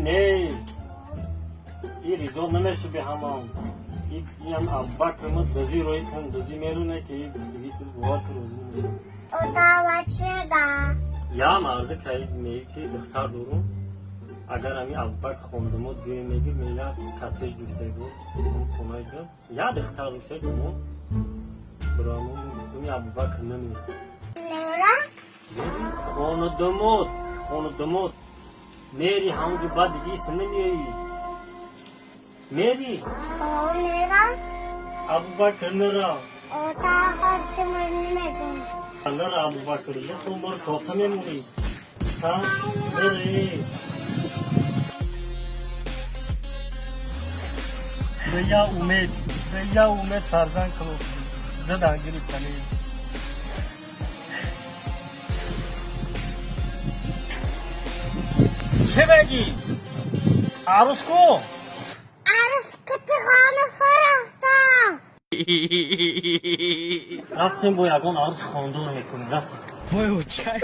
نه این ریزو نمیشه به همان این هم ابوبکر مد دزی روی کن دزی میرونه که این دیگه وقت روزی میشه اتاوچ میگه یا مرد که میگه که دختر دارم اگر همی ابوبکر خوندم دیگه میگه میلا کاتج دوسته بود اون خونه داد یا دختر دوسته بود برامون گفتم ابوبکر نمیره نورا خونه دمود میری همونجا بعد دیگه سنمیایی میری او نورا ابوبکر نرا اوتا هست مرنمکن نرا ابوبکر یه خمر توقع میمونی ها میری بیا امید فرزن کنو زدن گریفتنی چه بگی؟ عروس کو؟ عرف کتی خانه فرختا رفتیم با یگان عروس خواندن میکنیم رفتیم Ой, чай.